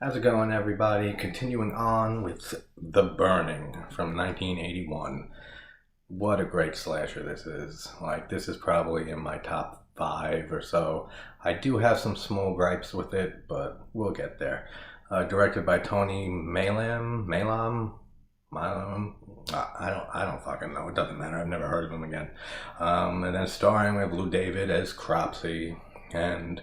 How's it going, everybody? Continuing on with The Burning from 1981. What a great slasher this is. This is probably in my top five or so. I do have some small gripes with it, but we'll get there. Directed by Tony Maylam. I don't fucking know. It doesn't matter. I've never heard of him again. And then starring with Blue David as Cropsy, and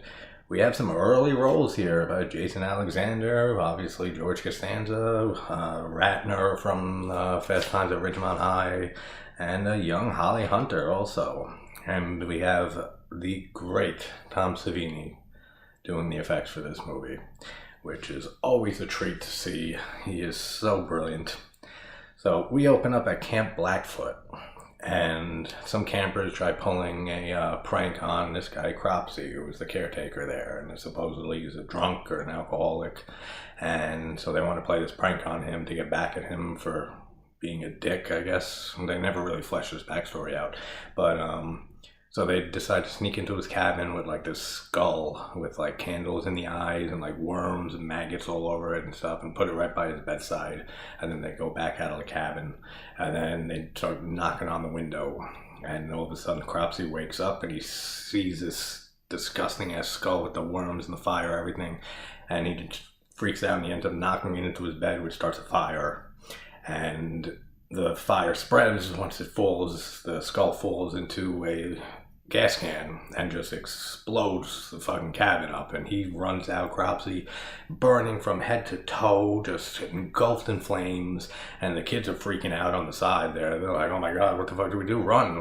we have some early roles here by Jason Alexander, obviously George Costanza, Ratner from Fast Times at Ridgemont High, and a young Holly Hunter also. And we have the great Tom Savini doing the effects for this movie, which is always a treat to see. He is so brilliant. So we open up at Camp Blackfoot, and some campers try pulling a prank on this guy Cropsy, who was the caretaker there, and supposedly he's a drunk or an alcoholic, and so they want to play this prank on him to get back at him for being a dick, I guess. They never really flesh his backstory out, but so they decide to sneak into his cabin with this skull with candles in the eyes and worms and maggots all over it and stuff, and put it right by his bedside. And then they go back out of the cabin, and then they start knocking on the window, and all of a sudden Cropsy wakes up and he sees this disgusting ass skull with the worms and the fire, everything, and he just freaks out and he ends up knocking it into his bed, which starts a fire. And the fire spreads. Once it falls, the skull falls into a gas can and just explodes the fucking cabin up, and he runs out, Cropsy, burning from head to toe, just engulfed in flames, and the kids are freaking out on the side there. They're like, oh my god, what the fuck do we do? Run!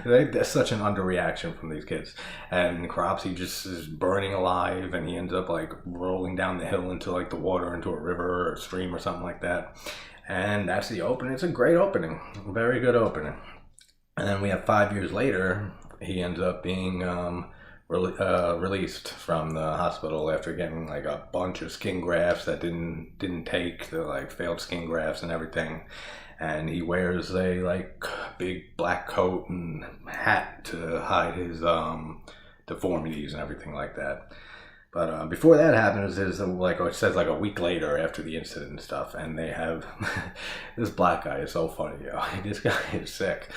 There's such an underreaction from these kids, and Cropsy just is burning alive, and he ends up rolling down the hill into the water, into a river or a stream or something like that. And that's the opening. It's a great opening, very good opening. And then we have 5 years later, he ends up being released from the hospital after getting a bunch of skin grafts that didn't take, the failed skin grafts and everything. And he wears a big black coat and hat to hide his deformities and everything like that. But before that happens, is it says a week later after the incident and stuff, and they have this black guy is so funny, yo. This guy is sick.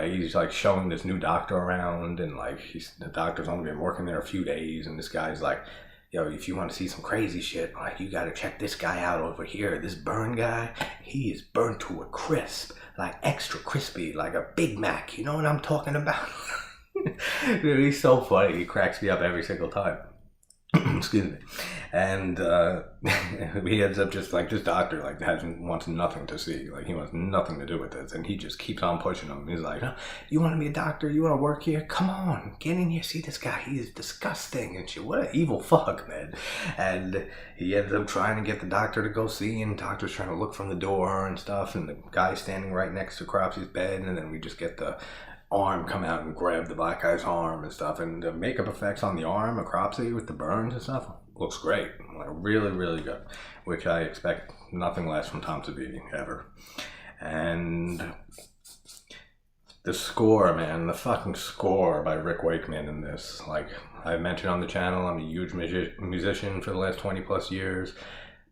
He's showing this new doctor around, and the doctor's only been working there a few days, and this guy's like, yo, if you want to see some crazy shit, you gotta check this guy out over here. This burn guy, he is burnt to a crisp, extra crispy, like a Big Mac. You know what I'm talking about? Dude, he's so funny. He cracks me up every single time. Excuse me. And he ends up just this doctor wants nothing to see, he wants nothing to do with this, and he just keeps on pushing him. He's like, oh, you want to be a doctor, you want to work here, come on, get in here, see this guy, he is disgusting and shit. What an evil fuck, man. And he ends up trying to get the doctor to go see, and the doctor's trying to look from the door and stuff, and the guy's standing right next to Cropsy's bed, and then we just get the arm come out and grab the black guy's arm and stuff, and the makeup effects on the arm of Cropsy with the burns and stuff looks great. Really, really good, which I expect nothing less from Tom Savini ever. And the score, man, the fucking score by Rick Wakeman in this, I mentioned on the channel, I'm a huge musician for the last 20 plus years.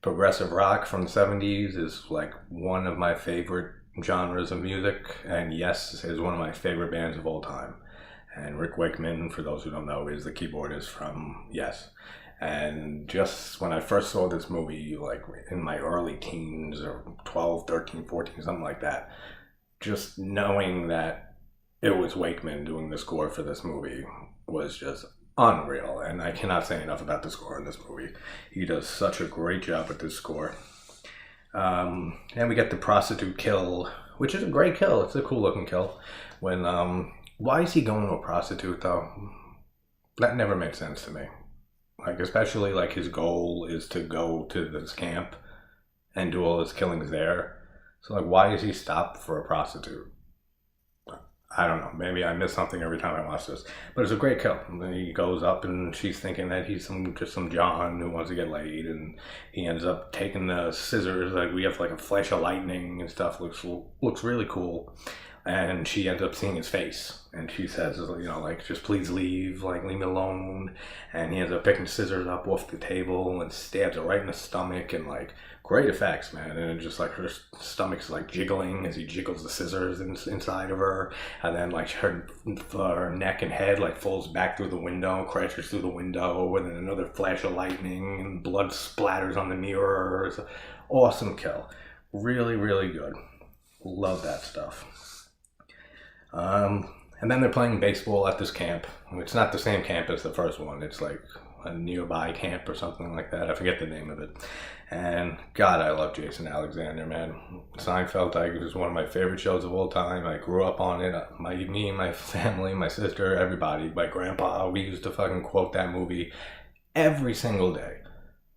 Progressive rock from the 70s is one of my favorite genres of music, and Yes is one of my favorite bands of all time. And Rick Wakeman, for those who don't know, is the keyboardist from Yes. And just when I first saw this movie, in my early teens, or 12, 13, 14, something like that, just knowing that it was Wakeman doing the score for this movie was just unreal. And I cannot say enough about the score in this movie. He does such a great job with this score. And we get the prostitute kill, which is a great kill. It's a cool looking kill. When why is he going to a prostitute though? That never made sense to me. Especially his goal is to go to this camp and do all his killings there. So why is he stopped for a prostitute? I don't know. Maybe I miss something every time I watch this. But it's a great kill. And then he goes up and she's thinking that he's just some John who wants to get laid. And he ends up taking the scissors. We have a flash of lightning and stuff. Looks really cool. And she ends up seeing his face, and she says, you know, like, just please leave, like, leave me alone. And he ends up picking scissors up off the table and stabs her right in the stomach, and, like, great effects, man. And it just, like, her stomach's, like, jiggling as he jiggles the scissors inside of her. And then, like, her neck and head, like, falls back through the window, crashes through the window, and then another flash of lightning, and blood splatters on the mirror. It's an awesome kill. Really, really good. Love that stuff. And then they're playing baseball at this camp. It's not the same camp as the first one. It's like a nearby camp or something like that. I forget the name of it. And God, I love Jason Alexander, man. Seinfeld, it was one of my favorite shows of all time. I grew up on it. Me and my family, my sister, everybody, my grandpa, we used to fucking quote that movie every single day.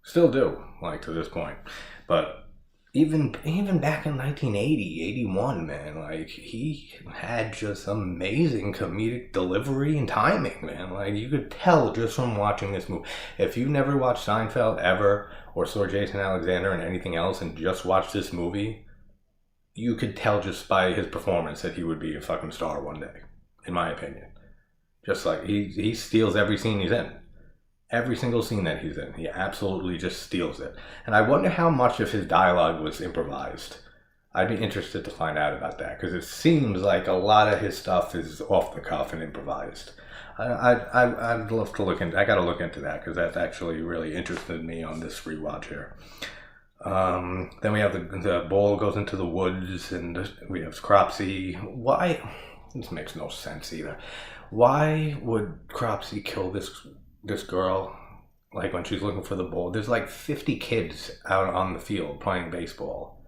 Still do, like, to this point. But even back in 1980, 81, man, like, he had just amazing comedic delivery and timing, man. Like, you could tell just from watching this movie. If you never watched Seinfeld ever, or saw Jason Alexander and anything else and just watched this movie, you could tell just by his performance that he would be a fucking star one day, in my opinion. Just like, he steals every scene he's in. Every single scene that he's in, he absolutely just steals it. And I wonder how much of his dialogue was improvised. I'd be interested to find out about that, because it seems like a lot of his stuff is off the cuff and improvised. I'd love to look into. I got to look into that, because that's actually really interested me on this rewatch here. Then we have the ball goes into the woods, and we have Cropsy. Why? This makes no sense either. Why would Cropsy kill this girl, like, when she's looking for the ball? There's like 50 kids out on the field playing baseball.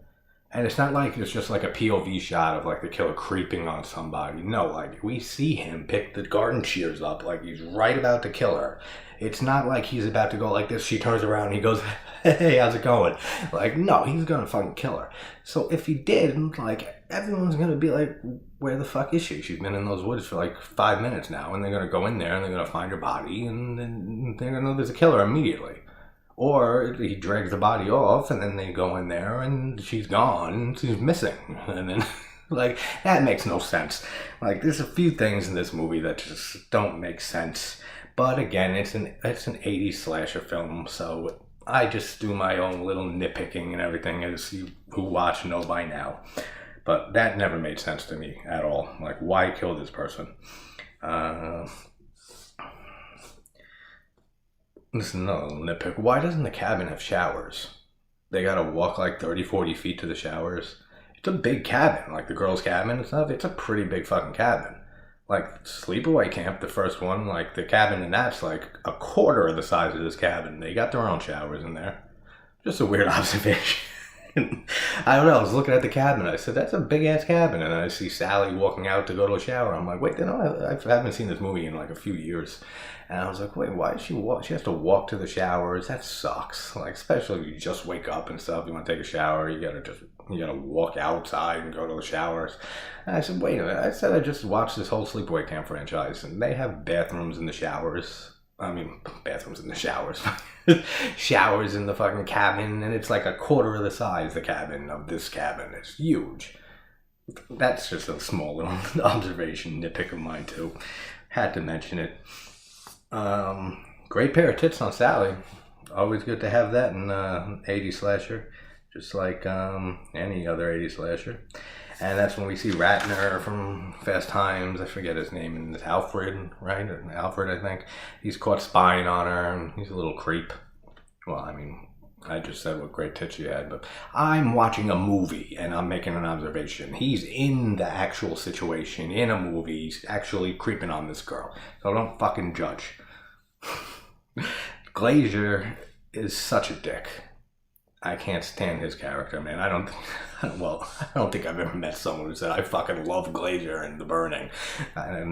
And it's not like it's just like a POV shot of, like, the killer creeping on somebody. No, like, we see him pick the garden shears up like he's right about to kill her. It's not like he's about to go like this. She turns around and he goes, hey, how's it going? Like, no, he's gonna fucking kill her. So if he did, like, everyone's gonna be like, where the fuck is she? She's been in those woods for like 5 minutes now, and they're gonna go in there and they're gonna find her body, and then they're gonna know there's a killer immediately. Or he drags the body off, and then they go in there and she's gone, she's missing. And then, like, that makes no sense. Like, there's a few things in this movie that just don't make sense. But again, it's an 80s slasher film, so I just do my own little nitpicking and everything, as you who watch know by now. But that never made sense to me at all. Like, why kill this person? Listen, no nitpick. Why doesn't the cabin have showers? They gotta walk like 30, 40 feet to the showers. It's a big cabin, like the girls' cabin and stuff. It's a pretty big fucking cabin. Like, Sleepaway Camp, the first one, like, the cabin in that's like a quarter of the size of this cabin. They got their own showers in there. Just a weird observation. I don't know, I was looking at the cabin, I said, that's a big-ass cabin, and I see Sally walking out to go to a shower. I'm like, wait, I haven't seen this movie in like a few years. And I was like, wait, why does she walk? She has to walk to the showers? That sucks. Like, especially if you just wake up and stuff, you want to take a shower, you gotta walk outside and go to the showers. And I said, wait a minute, I just watched this whole Sleepaway Camp franchise, and they have bathrooms in the showers. I mean, bathrooms in the showers. Showers in the fucking cabin, and it's like a quarter of the size, the cabin of this cabin. It's huge. That's just a small little observation, nitpick of mine too. Had to mention it. Great pair of tits on Sally. Always good to have that in 80s slasher. Just like any other 80s slasher. And that's when we see Ratner from Fast Times. I forget his name. And it's Alfred, right? Alfred, I think. He's caught spying on her, and he's a little creep. Well, I mean, I just said what great tits she had, but I'm watching a movie, and I'm making an observation. He's in the actual situation, in a movie. He's actually creeping on this girl. So don't fucking judge. Glazer is such a dick. I can't stand his character, man. I don't think I've ever met someone who said, I fucking love Glazer and The Burning. I've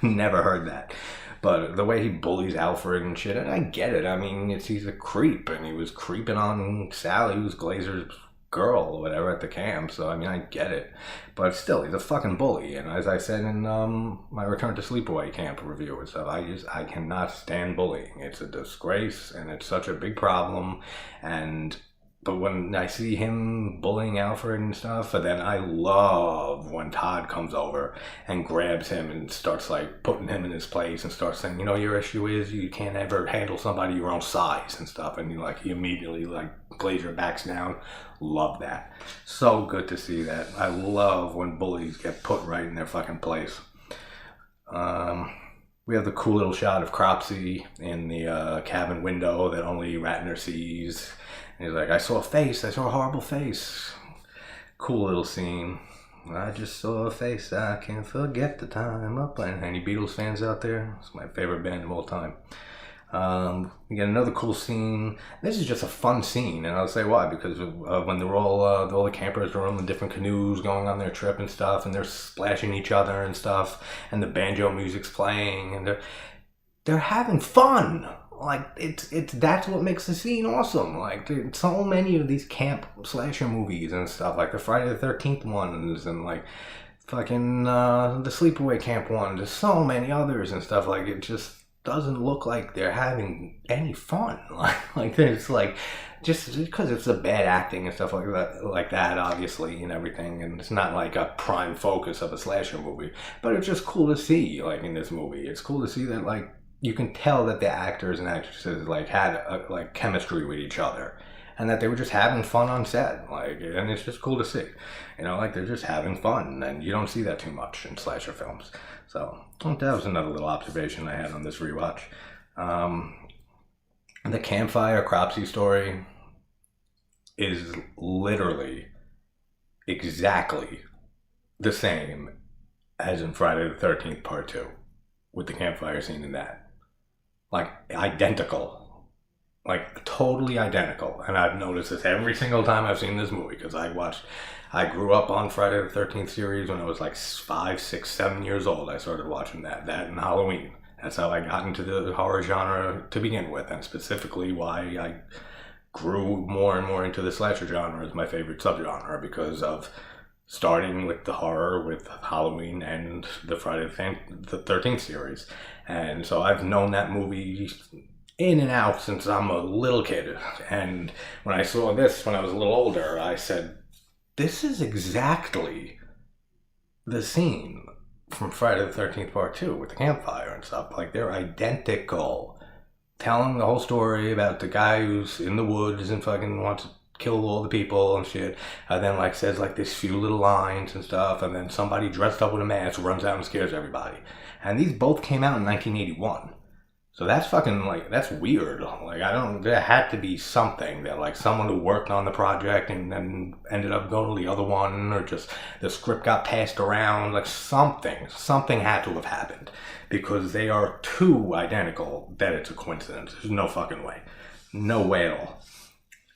never heard that. But the way he bullies Alfred and shit, and I get it. I mean, he's a creep, and he was creeping on Sally, who's Glazer's girl or whatever at the camp. So, I mean, I get it. But still, he's a fucking bully. And as I said in my Return to Sleepaway Camp review and stuff, I cannot stand bullying. It's a disgrace, and it's such a big problem. And but when I see him bullying Alfred and stuff, but then I love when Todd comes over and grabs him and starts like putting him in his place and starts saying, you know, your issue is you can't ever handle somebody your own size and stuff. And he immediately like Glazier backs down. Love that. So good to see that. I love when bullies get put right in their fucking place. We have the cool little shot of Cropsy in the cabin window that only Ratner sees. And he's like, I saw a horrible face. Cool little scene. I just saw a face, I can't forget the time up. Any Beatles fans out there? It's my favorite band of all time. We get another cool scene. This is just a fun scene, and I'll say why. Because when they're all the campers are on the different canoes going on their trip and stuff, and they're splashing each other and stuff, and the banjo music's playing, and they're having fun. Like it's that's what makes the scene awesome. Like there's so many of these camp slasher movies and stuff, like the Friday the 13th ones, and like fucking the Sleepaway Camp one. There's so many others and stuff. Like it just doesn't look like they're having any fun. Like there's like just because it's the bad acting and stuff like that obviously and everything, and it's not like a prime focus of a slasher movie, but it's just cool to see. Like in this movie, it's cool to see that like you can tell that the actors and actresses like had like chemistry with each other, and that they were just having fun on set. Like, and it's just cool to see, you know, like they're just having fun, and you don't see that too much in slasher films. So that was another little observation I had on this rewatch. The campfire Cropsy story is literally exactly the same as in Friday the 13th Part 2, with the campfire scene in that. Like, identical. Like, totally identical. And I've noticed this every single time I've seen this movie, because I grew up on Friday the 13th series when I was like 5, 6, 7 years old. I started watching that and Halloween. That's how I got into the horror genre to begin with, and specifically why I grew more and more into the slasher genre as my favorite subgenre, because of starting with the horror with Halloween and the Friday the 13th series. And so I've known that movie in and out since I'm a little kid. And when I saw this when I was a little older, I said, this is exactly the scene from Friday the 13th Part 2 with the campfire and stuff. Like, they're identical. Telling the whole story about the guy who's in the woods and fucking wants to kill all the people and shit, and then like says like this few little lines and stuff, and then somebody dressed up with a mask runs out and scares everybody. And these both came out in 1981. So that's fucking like, that's weird. Like, there had to be something that like someone who worked on the project and then ended up going to the other one, or just the script got passed around. Like something had to have happened, because they are too identical that it's a coincidence. There's no fucking way. No way at all.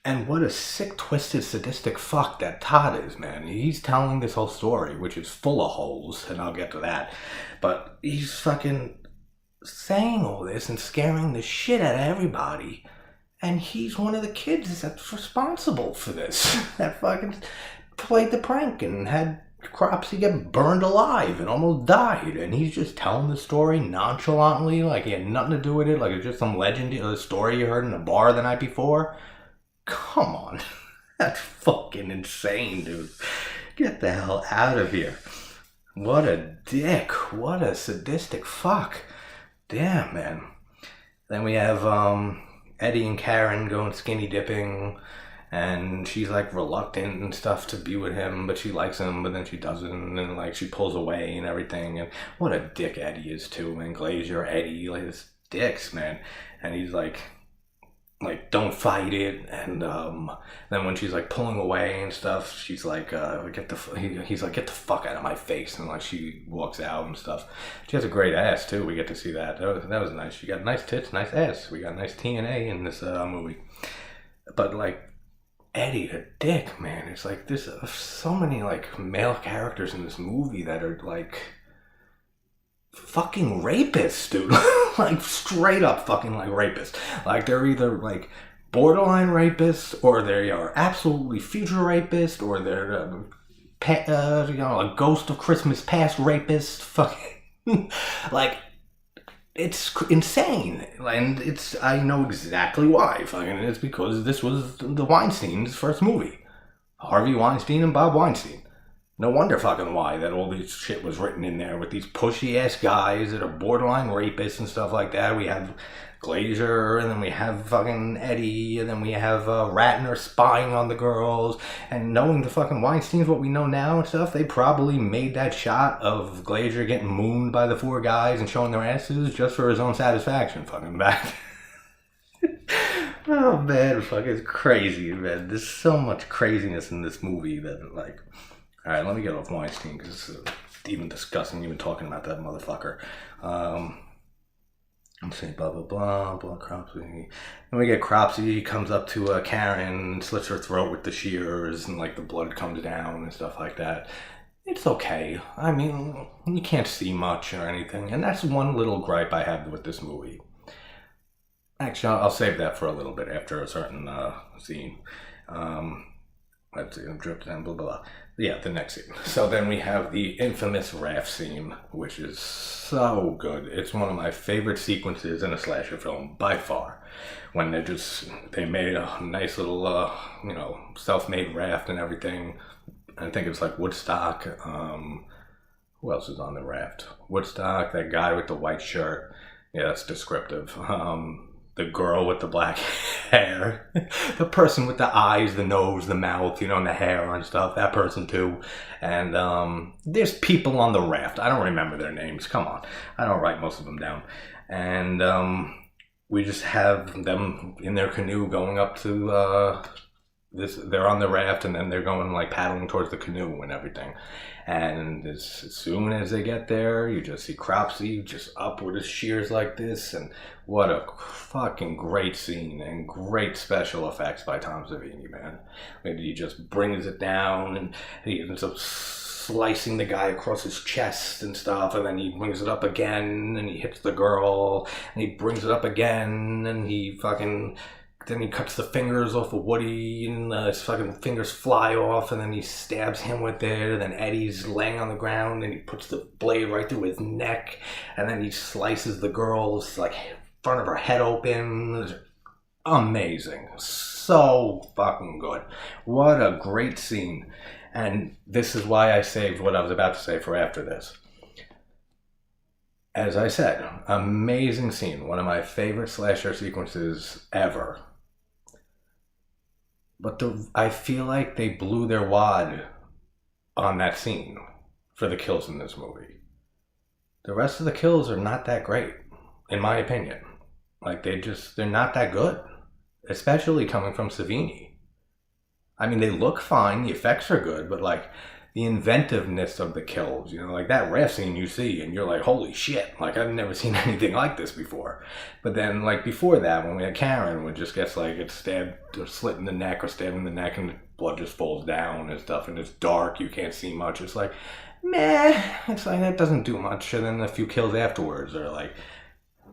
And what a sick, twisted, sadistic fuck that Todd is, man. He's telling this whole story, which is full of holes, and I'll get to that. But he's fucking saying all this and scaring the shit out of everybody. And he's one of the kids that's responsible for this. That fucking played the prank and had Cropsy get burned alive and almost died. And he's just telling the story nonchalantly, like he had nothing to do with it, like it's just some legend, a story you heard in a bar the night before. Come on. That's fucking insane, dude. Get the hell out of here. What a dick. What a sadistic fuck. Damn, man. Then we have Eddie and Karen going skinny dipping, and she's like reluctant and stuff to be with him, but she likes him, but then she doesn't, and like she pulls away and everything. And what a dick Eddie is too, man. Glazier, Eddie, like this dicks, man. And he's like don't fight it. And then when she's like pulling away and stuff, she's like he's like, get the fuck out of my face, and like she walks out and stuff. She has a great ass too. We get to see that was nice. She got nice tits, nice ass. We got nice TNA in this movie. But like Eddie the dick, man, it's like there's so many like male characters in this movie that are like fucking rapists, dude. Like straight up fucking like rapists. Like they're either like borderline rapists, or they are absolutely future rapists, or they're a Ghost of Christmas Past rapist. Fucking like it's insane, and I know exactly why. Fucking, it's because this was the Weinstein's first movie, Harvey Weinstein and Bob Weinstein. No wonder fucking why that all this shit was written in there with these pushy ass guys that are borderline rapists and stuff like that. We have Glazer, and then we have fucking Eddie, and then we have Ratner spying on the girls, and knowing the fucking Weinsteins, what we know now and stuff, they probably made that shot of Glazer getting mooned by the 4 guys and showing their asses just for his own satisfaction. Fucking back. Oh man, fuck, it's crazy, man. There's so much craziness in this movie that, like, alright, let me get off Weinstein, because it's even disgusting even talking about that motherfucker. I'm saying blah blah blah Cropsy. Then we get Cropsy. He comes up to Karen, slits her throat with the shears, and like the blood comes down and stuff like that. It's okay. I mean, you can't see much or anything, and that's one little gripe I have with this movie. Actually, I'll save that for a little bit after a certain scene. Let's see, I'm drifting down, blah, blah, blah. Yeah, the next scene. So then we have the infamous raft scene, which is so good. It's one of my favorite sequences in a slasher film, by far. When they made a nice little, self-made raft and everything. I think it's like Woodstock. Who else is on the raft? Woodstock, that guy with the white shirt. Yeah, that's descriptive. The girl with the black hair, the person with the eyes, the nose, the mouth, and the hair and stuff, that person too. And there's people on the raft. I don't remember their names. Come on. I don't write most of them down. And we just have them in their canoe going up to they're on the raft, and then they're going like paddling towards the canoe and everything. And as soon as they get there, you just see Cropsy just up with his shears like this, and what a fucking great scene and great special effects by Tom Savini, man. Maybe he just brings it down, and he ends up slicing the guy across his chest and stuff, and then he brings it up again, and he hits the girl, and he brings it up again, and then he cuts the fingers off of Woody, and his fucking fingers fly off, and then he stabs him with it, and then Eddie's laying on the ground, and he puts the blade right through his neck, and then he slices the girl's, like, front of her head open. Amazing. So fucking good. What a great scene. And this is why I saved what I was about to say for after this. As I said, amazing scene. One of my favorite slasher sequences ever. But I feel like they blew their wad on that scene for the kills in this movie. The rest of the kills are not that great, in my opinion. Like, they're not that good. Especially coming from Savini. I mean, they look fine, the effects are good, but like, the inventiveness of the kills, like that raft scene you see, and you're like, holy shit, like, I've never seen anything like this before. But then, like, before that, when we had Karen, when just gets, like, it's stabbed or slit in the neck or stabbed in the neck, and the blood just falls down and stuff, and it's dark, you can't see much, it's like, meh, it's like, that doesn't do much. And then a few kills afterwards are like,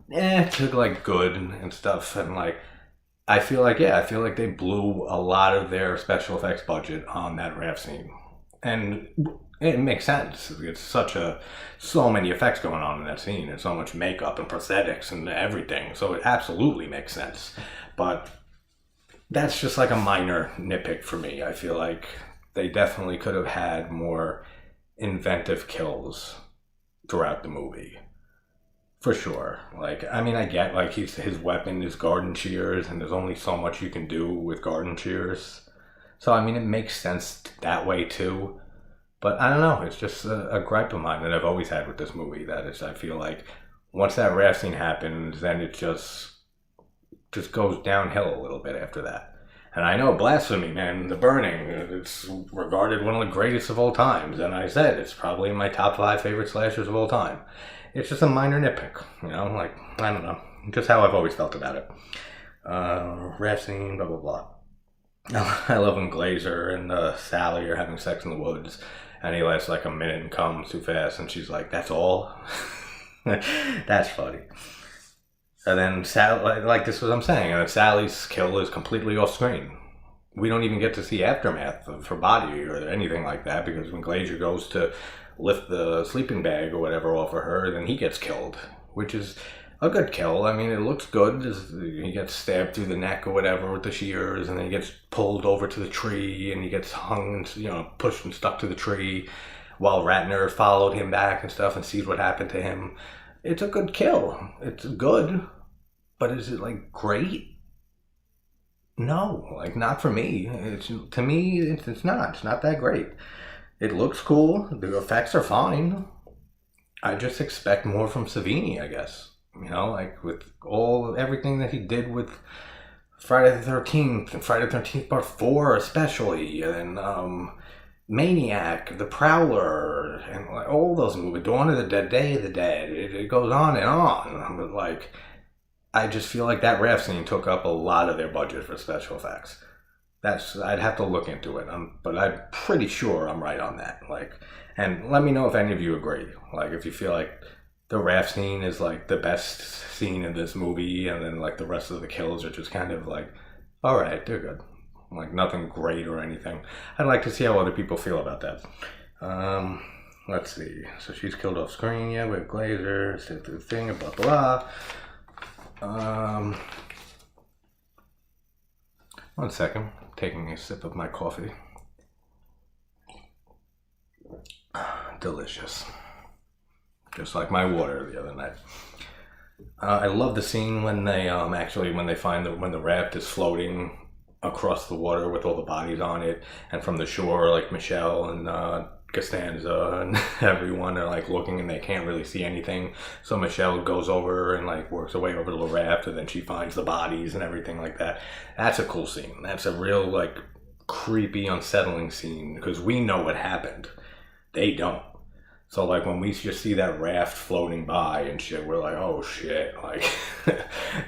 it's like good and stuff, and like, I feel like they blew a lot of their special effects budget on that raft scene. And it makes sense. It's so many effects going on in that scene, and so much makeup and prosthetics and everything. So it absolutely makes sense. But that's just like a minor nitpick for me. I feel like they definitely could have had more inventive kills throughout the movie. For sure. Like, I mean, I get, like, his weapon is garden shears, and there's only so much you can do with garden shears. So, I mean, it makes sense that way, too. But, I don't know, it's just a gripe of mine that I've always had with this movie. That is, I feel like, once that raft scene happens, then it just goes downhill a little bit after that. And I know, blasphemy, man, The Burning, it's regarded one of the greatest of all times. And I said, it's probably in my top 5 favorite slashers of all time. It's just a minor nitpick, like, I don't know, just how I've always felt about it. Raft scene, blah, blah, blah. I love when Glazer and Sally are having sex in the woods, and he lasts like a minute and comes too fast, and she's like, that's all? That's funny. And then Sally, like, this is what I'm saying, and Sally's kill is completely off screen. We don't even get to see aftermath of her body or anything like that, because when Glazer goes to lift the sleeping bag or whatever off of her, then he gets killed, which is a good kill. I mean, it looks good. He gets stabbed through the neck or whatever with the shears, and then he gets pulled over to the tree, and he gets hung, pushed and stuck to the tree, while Ratner followed him back and stuff and sees what happened to him. It's a good kill. It's good, but is it like great? No, like not for me. To me, it's not. It's not that great. It looks cool. The effects are fine. I just expect more from Savini, I guess. Like with everything that he did with Friday the 13th and Friday the 13th Part 4 especially, and Maniac, The Prowler, and like all those movies, Dawn of the Dead, Day of the Dead. It goes on and on. But like, I just feel like that raft scene took up a lot of their budget for special effects. I'd have to look into it, but I'm pretty sure I'm right on that. Like, and let me know if any of you agree. Like, if you feel like the raft scene is like the best scene in this movie, and then like the rest of the kills are just kind of like, all right, they're good. Like nothing great or anything. I'd like to see how other people feel about that. Let's see. So she's killed off screen, yeah, with Glazer, said the thing, blah blah. One second, taking a sip of my coffee. Delicious. Just like my water the other night. I love the scene when they when the raft is floating across the water with all the bodies on it, and from the shore, like Michelle and Costanza and everyone are like looking and they can't really see anything. So Michelle goes over and like works her way over to the raft, and then she finds the bodies and everything like that. That's a cool scene. That's a real like creepy, unsettling scene because we know what happened. They don't. So like when we just see that raft floating by and shit, we're like, oh shit, like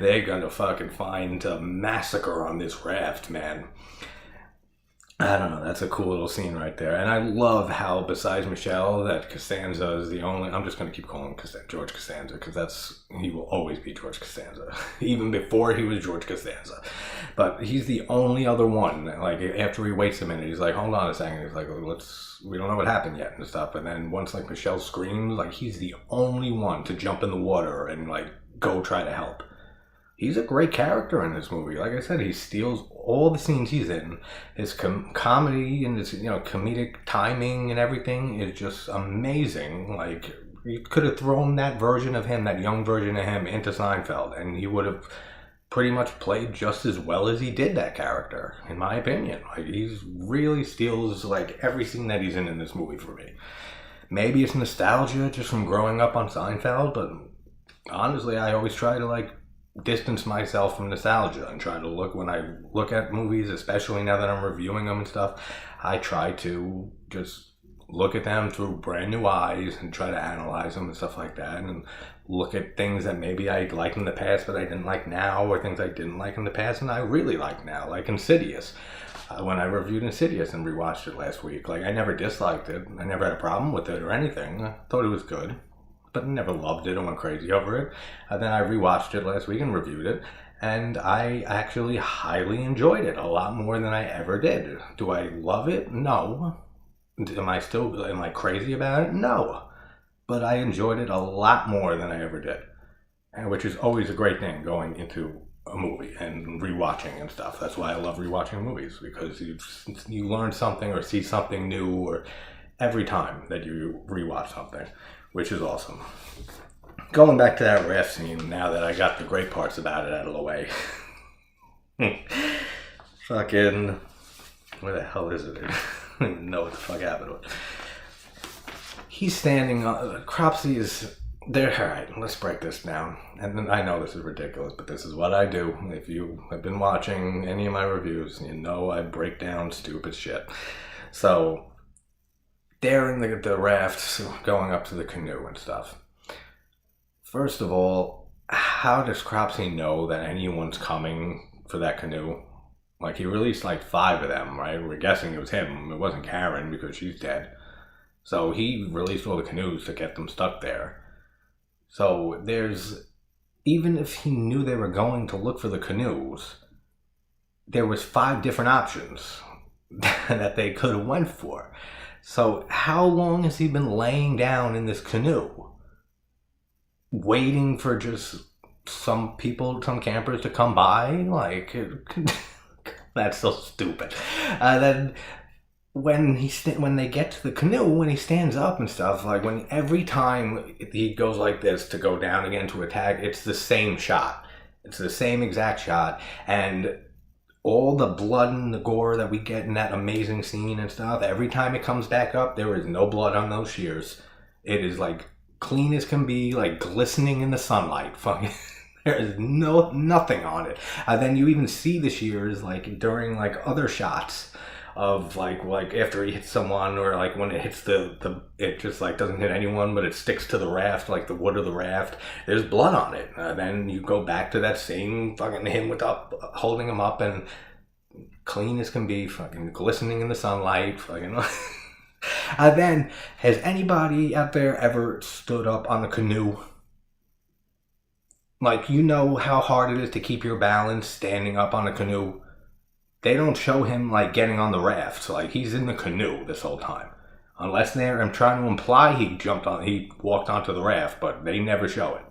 they're gonna fucking find a massacre on this raft, man. I don't know, that's a cool little scene right there. And I love how, besides Michelle, that Costanza is the only... I'm just going to keep calling him George Costanza, because he will always be George Costanza. Even before he was George Costanza. But he's the only other one. Like, after he waits a minute, he's like, hold on a second. He's like, we don't know what happened yet and stuff. And then once, like, Michelle screams, like, he's the only one to jump in the water and, like, go try to help. He's a great character in this movie. Like I said, he steals all the scenes he's in. His comedy and his comedic timing and everything is just amazing. Like, you could have thrown that version of him, that young version of him, into Seinfeld, and he would have pretty much played just as well as he did that character, in my opinion. Like, he really steals like every scene that he's in this movie for me. Maybe it's nostalgia just from growing up on Seinfeld, but honestly, I always try to like distance myself from nostalgia and try to look, when I look at movies, especially now that I'm reviewing them and stuff, I try to just look at them through brand new eyes and try to analyze them and stuff like that, and look at things that maybe I liked in the past but I didn't like now, or things I didn't like in the past and I really like now, like Insidious. When I reviewed Insidious and rewatched it last week, like, I never disliked it, I never had a problem with it or anything. I thought it was good, but never loved it and went crazy over it. And then I rewatched it last week and reviewed it, and I actually highly enjoyed it, a lot more than I ever did. Do I love it? No. Am I crazy about it? No. But I enjoyed it a lot more than I ever did, and which is always a great thing going into a movie and rewatching and stuff. That's why I love rewatching movies, because you learn something or see something new or every time that you rewatch something, which is awesome. Going back to that raft scene, now that I got the great parts about it out of the way. Fucking, where the hell is it? I don't even know what the fuck happened with it. He's standing on, Cropsy is there. Alright, let's break this down. And then, I know this is ridiculous, but this is what I do. If you have been watching any of my reviews, you know I break down stupid shit. So, they're in the raft going up to the canoe and stuff. First of all, how does Cropsy know that anyone's coming for that canoe? Like, he released like 5 of them, right? We're guessing it was him. It wasn't Karen because she's dead. So he released all the canoes to get them stuck there. So even if he knew they were going to look for the canoes, there was 5 different options that they could have went for. So how long has he been laying down in this canoe, waiting for just some campers to come by. Like, that's so stupid. Then when they get to the canoe, when he stands up and stuff, like every time he goes like this to go down again to attack, it's the same shot. It's the same exact shot, and all the blood and the gore that we get in that amazing scene and stuff, every time it comes back up, there is no blood on those shears. It is like clean as can be, like glistening in the sunlight. Fucking, there is nothing on it. Then you even see the shears like during like other shots of like after he hits someone, or like when it hits it just like doesn't hit anyone, but it sticks to the raft, like the wood of the raft. There's blood on it. Then you go back to that same fucking him holding him up, and clean as can be, fucking glistening in the sunlight, fucking. Then has anybody out there ever stood up on a canoe? Like, you know how hard it is to keep your balance standing up on a canoe. They don't show him like getting on the raft, so like he's in the canoe this whole time. Unless I'm trying to imply he walked onto the raft, but they never show it.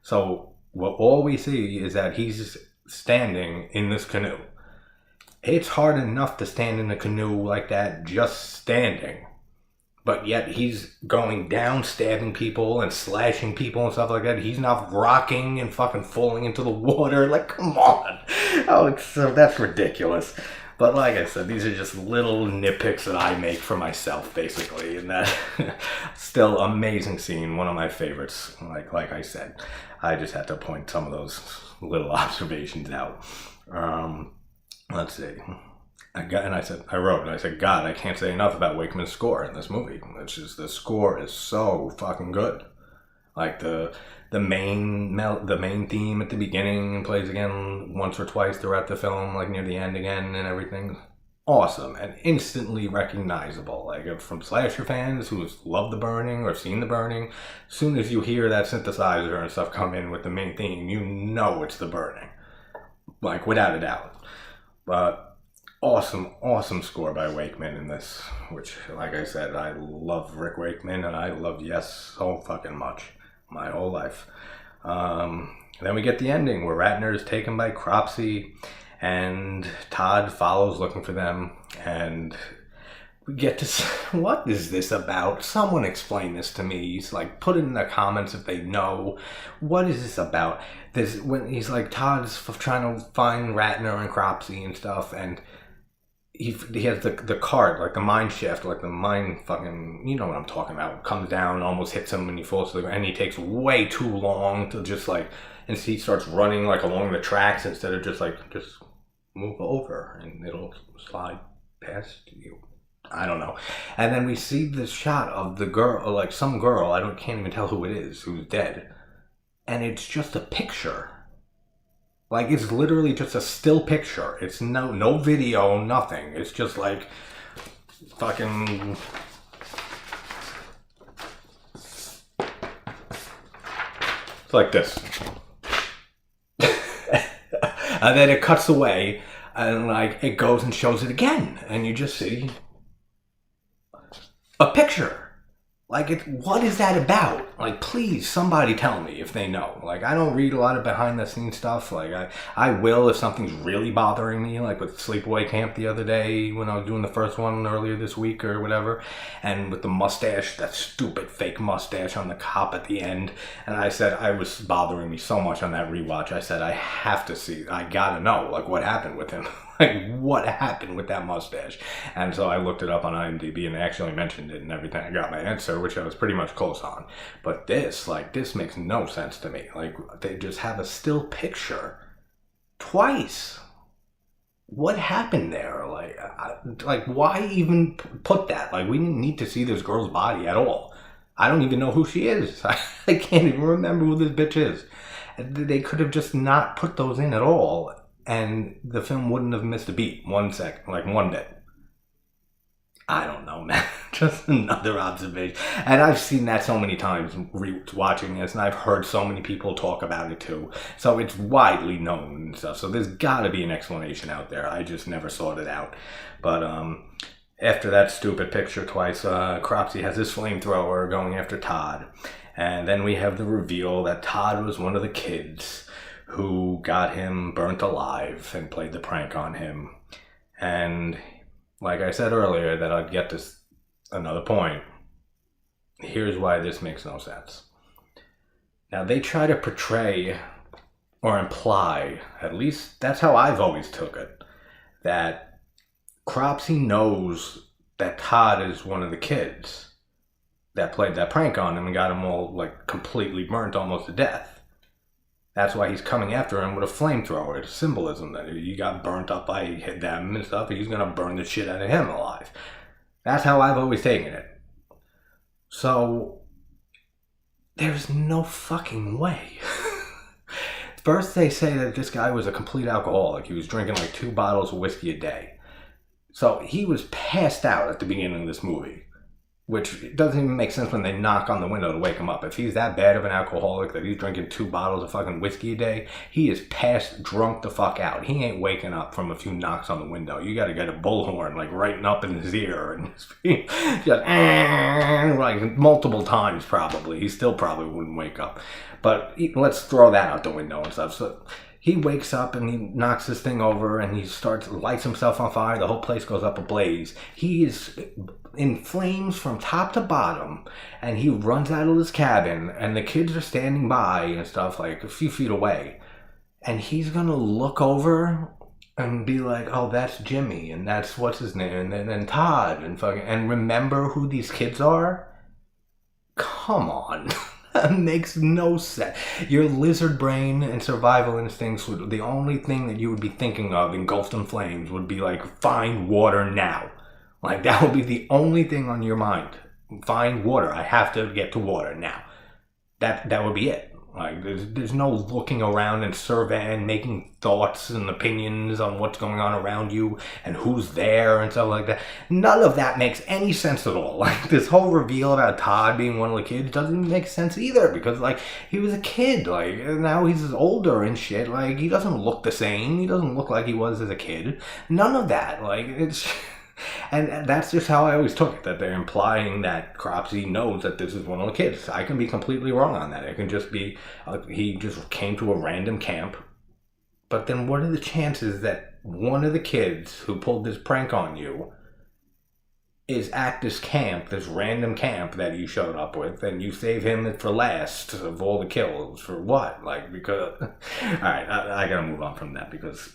So all we see is that he's standing in this canoe. It's hard enough to stand in a canoe like that just standing. But yet he's going down, stabbing people and slashing people and stuff like that. He's not rocking and fucking falling into the water. Like, come on. Oh, so that's ridiculous. But like I said, these are just little nitpicks that I make for myself, basically. And that still amazing scene, one of my favorites. Like I said, I just had to point some of those little observations out. Let's see. I wrote, God, I can't say enough about Wakeman's score in this movie. It's just, the score is so fucking good. Like the main theme at the beginning plays again once or twice throughout the film, like near the end again and everything. Awesome and instantly recognizable. Like from slasher fans who love The Burning or seen The Burning, as soon as you hear that synthesizer and stuff come in with the main theme, you know it's The Burning. Like, without a doubt. But awesome score by Wakeman in this, which, like I said, I love Rick Wakeman, and I loved Yes so fucking much my whole life. Then we get the ending where Ratner is taken by Cropsy, and Todd follows looking for them, and we get to what is this about? Someone explain this to me. He's like, put it in the comments if they know. What is this about? This, when he's like, Todd's trying to find Ratner and Cropsy and stuff, and he has the cart, like the mine shaft, like the mine fucking, you know what I'm talking about, comes down, almost hits him, and he falls to the ground, and he takes way too long to just like, and he starts running like along the tracks instead of just move over and it'll slide past you. I don't know. And then we see this shot of the girl, like some girl, can't even tell who it is, who's dead. And it's just a picture. Like, it's literally just a still picture. It's no video, nothing. It's just like fucking... It's like this. And then it cuts away, and like it goes and shows it again, and you just see a picture. Like, what is that about? Like, please, somebody tell me if they know. Like, I don't read a lot of behind-the-scenes stuff. Like, I will if something's really bothering me, like with Sleepaway Camp the other day when I was doing the first one earlier this week or whatever, and with the mustache, that stupid fake mustache on the cop at the end. And I said, I was bothering me so much on that rewatch. I said, I have to see, I gotta know, like, what happened with him. Like, what happened with that mustache? And so I looked it up on IMDb, and they actually mentioned it and everything. I got my answer, which I was pretty much close on. But this makes no sense to me. Like, they just have a still picture twice. What happened there? Like, why even put that? Like, we didn't need to see this girl's body at all. I don't even know who she is. I can't even remember who this bitch is. They could have just not put those in at all, and the film wouldn't have missed a beat, 1 second, like one bit. I don't know, man. Just another observation. And I've seen that so many times watching this, and I've heard so many people talk about it too. So it's widely known and stuff. So there's got to be an explanation out there. I just never sought it out. But after that stupid picture twice, Cropsy has his flamethrower going after Todd. And then we have the reveal that Todd was one of the kids who got him burnt alive and played the prank on him. And like I said earlier, that I'd get to another point. Here's why this makes no sense. Now, they try to portray or imply, at least that's how I've always took it, that Cropsy knows that Todd is one of the kids that played that prank on him and got him all like completely burnt almost to death. That's why he's coming after him with a flamethrower. It's symbolism that he got burnt up by them and stuff, and he's going to burn the shit out of him alive. That's how I've always taken it. So, there's no fucking way. First they say that this guy was a complete alcoholic. He was drinking like 2 bottles of whiskey a day. So he was passed out at the beginning of this movie. Which doesn't even make sense when they knock on the window to wake him up. If he's that bad of an alcoholic that he's drinking 2 bottles of fucking whiskey a day, he is passed drunk the fuck out. He ain't waking up from a few knocks on the window. You gotta get a bullhorn like right up in his ear and just like multiple times probably. He still probably wouldn't wake up. But let's throw that out the window and stuff. So he wakes up and he knocks this thing over and he lights himself on fire. The whole place goes up ablaze. He is in flames from top to bottom, and he runs out of his cabin, and the kids are standing by and stuff like a few feet away, and he's gonna look over and be like, oh, that's Jimmy, and that's what's his name, and then Todd, and remember who these kids are? Come on. That makes no sense. Your lizard brain and survival instincts the only thing that you would be thinking of engulfed in flames would be like, find water now. Like, that would be the only thing on your mind. Find water. I have to get to water now. That would be it. Like, there's no looking around and surveying, making thoughts and opinions on what's going on around you and who's there and stuff like that. None of that makes any sense at all. Like, this whole reveal about Todd being one of the kids doesn't make sense either, because, like, he was a kid. Like, now he's older and shit. Like, he doesn't look the same. He doesn't look like he was as a kid. None of that. Like, it's... And that's just how I always took it, that they're implying that Cropsy knows that this is one of the kids. I can be completely wrong on that. It can just be, he just came to a random camp. But then what are the chances that one of the kids who pulled this prank on you is at this camp, this random camp that you showed up with, and you save him for last of all the kills? For what? Like, because... Alright, I gotta move on from that, because...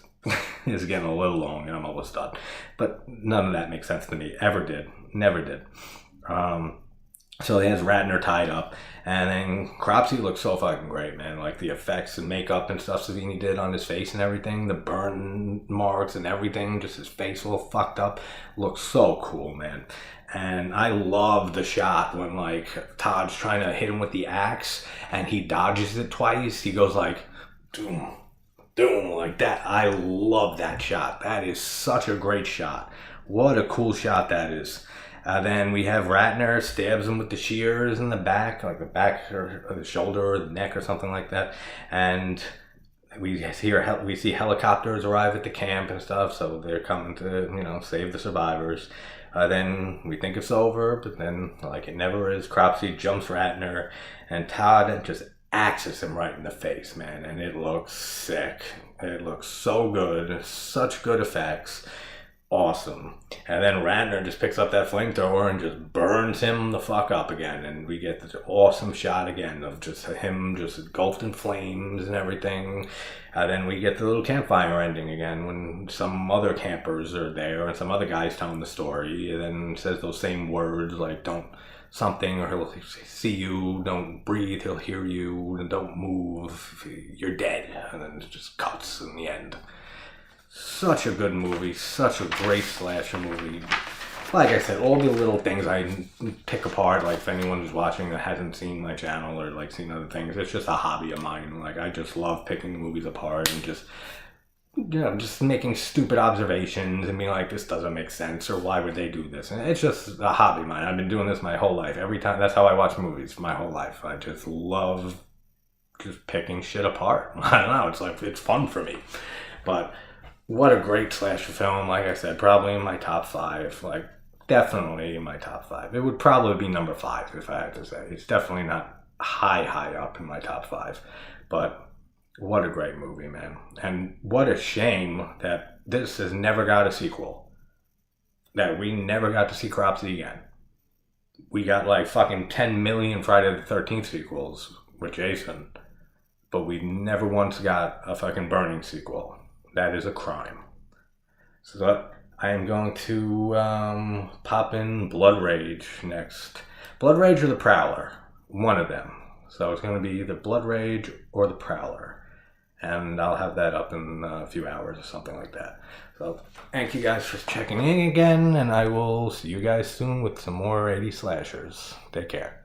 it's getting a little long and I'm almost done. But none of that makes sense to me. Ever did. Never did. So he has Ratner tied up. And then Cropsy looks so fucking great, man. Like the effects and makeup and stuff Savini did on his face and everything. The burn marks and everything. Just his face all fucked up. Looks so cool, man. And I love the shot when like Todd's trying to hit him with the axe and he dodges it twice. He goes like, doom, like that. I love that shot. That is such a great shot. What a cool shot that is. Then we have Ratner stabs him with the shears in the back, like the back or the shoulder or the neck or something like that. And we see helicopters arrive at the camp and stuff, so they're coming to, save the survivors. Then we think it's over, but then, like it never is, Cropsy jumps Ratner, and Todd just axes him right in the face, man, and it looks sick. It looks so good. Such good effects. Awesome. And then Ratner just picks up that flamethrower and just burns him the fuck up again, and we get this awesome shot again of just him just engulfed in flames and everything. Then we get the little campfire ending again when some other campers are there and some other guys telling the story, and then says those same words like, don't something, or he'll see you, don't breathe, he'll hear you, and don't move, you're dead. And then it just cuts in the end. Such a good movie, such a great slasher movie. Like I said, all the little things I pick apart, like if anyone who's watching that hasn't seen my channel or like seen other things, it's just a hobby of mine. Like I just love picking movies apart and just making stupid observations and being like, this doesn't make sense, or why would they do this? And it's just a hobby of mine. I've been doing this my whole life. Every time, that's how I watch movies my whole life. I just love just picking shit apart. I don't know, it's like, it's fun for me. But what a great slasher film. Like I said, probably in my top 5. Like, definitely in my top 5. It would probably be number 5 if I had to say. It's definitely not high up in my top 5. But What a great movie, man. And what a shame that this has never got a sequel. That we never got to see Cropsy again. We got like fucking 10 million Friday the 13th sequels with Jason, but we never once got a fucking Burning sequel. That is a crime. So I am going to pop in Blood Rage next. Blood Rage or The Prowler. One of them. So it's going to be either Blood Rage or The Prowler. And I'll have that up in a few hours or something like that. So thank you guys for checking in again, and I will see you guys soon with some more 80 slashers. Take care.